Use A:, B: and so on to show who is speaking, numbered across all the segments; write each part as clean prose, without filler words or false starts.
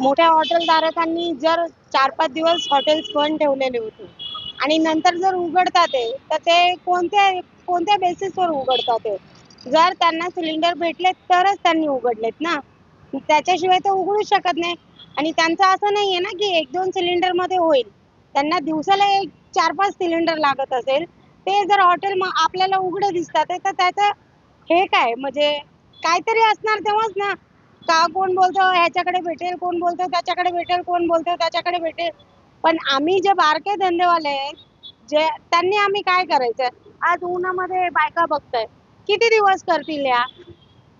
A: मोठ्या हॉटेलधारकांनी जर 4-5 दिवस हॉटेल्स बंद ठेवलेले होते आणि नंतर जर उघडतात आहे, तर ते कोणत्या कोणत्या बेसिसवर उघडतात आहे? जर त्यांना सिलेंडर भेटले तरच त्यांनी उघडलेत ना. त्याच्याशिवाय ते उघडूच शकत नाही. आणि त्यांचं असं नाहीये ना, की 1-2 सिलेंडरमध्ये होईल. त्यांना दिवसाला 4-5 सिलेंडर लागत असेल. ते जर हॉटेल आपल्याला उघडे दिसतात आहे, तर त्याचं हे काय म्हणजे काहीतरी असणार तेव्हाच ना. का कोण बोलतं ह्याच्याकडे भेटेल, कोण बोलतं त्याच्याकडे भेटेल, कोण बोलतं त्याच्याकडे भेटेल. पण आम्ही जे बारके धंदेवाले आहेत, जे त्यांनी आम्ही काय करायचं? आज उन्हामध्ये बायका बघताय. किती दिवस करतील या?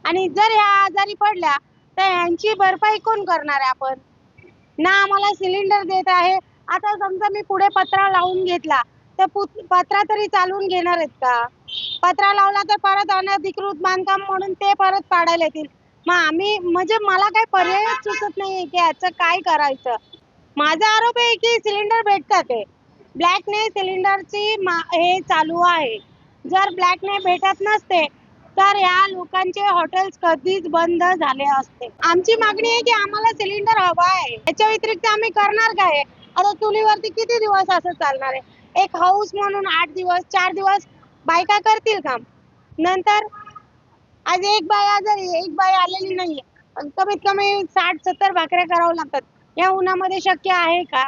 A: आणि जर ह्या आजारी पडल्या, तर ह्यांची भरपाई कोण करणार आहे आपण? ना आम्हाला सिलेंडर देत आहे. आता समजा मी पुढे पत्रा लावून घेतला, तर पत्रा तरी चालवून घेणार आहेत का? पत्रा लावला तर परत अनधिकृत बांधकाम म्हणून ते परत पाडायला येतील. मग आम्ही म्हणजे मला काही पर्यायच सुचत नाहीये, की ह्याचं काय करायचं? माझा आरोप आहे, की सिलेंडर भेटतात आहे. ब्लॅकने सिलेंडरची हे चालू आहे. जर ब्लॅकने भेटत नसते, तर ह्या लोकांचे हॉटेल्स कधीच बंद झाले असते. आमची मागणी आहे, की आम्हाला सिलेंडर हवा आहे. याच्या व्यतिरिक्त आम्ही करणार काय? आता चुलीवरती किती दिवस असं चालणार आहे? एक हौस म्हणून 8 दिवस, 4 दिवस बायका करतील काम. नंतर आज एक बाई आजारी आहे, एक बाई आलेली नाहीये. कमीत कमी 60-70 भाकऱ्या कराव्या लागतात. या उन्हामध्ये शक्य आहे का?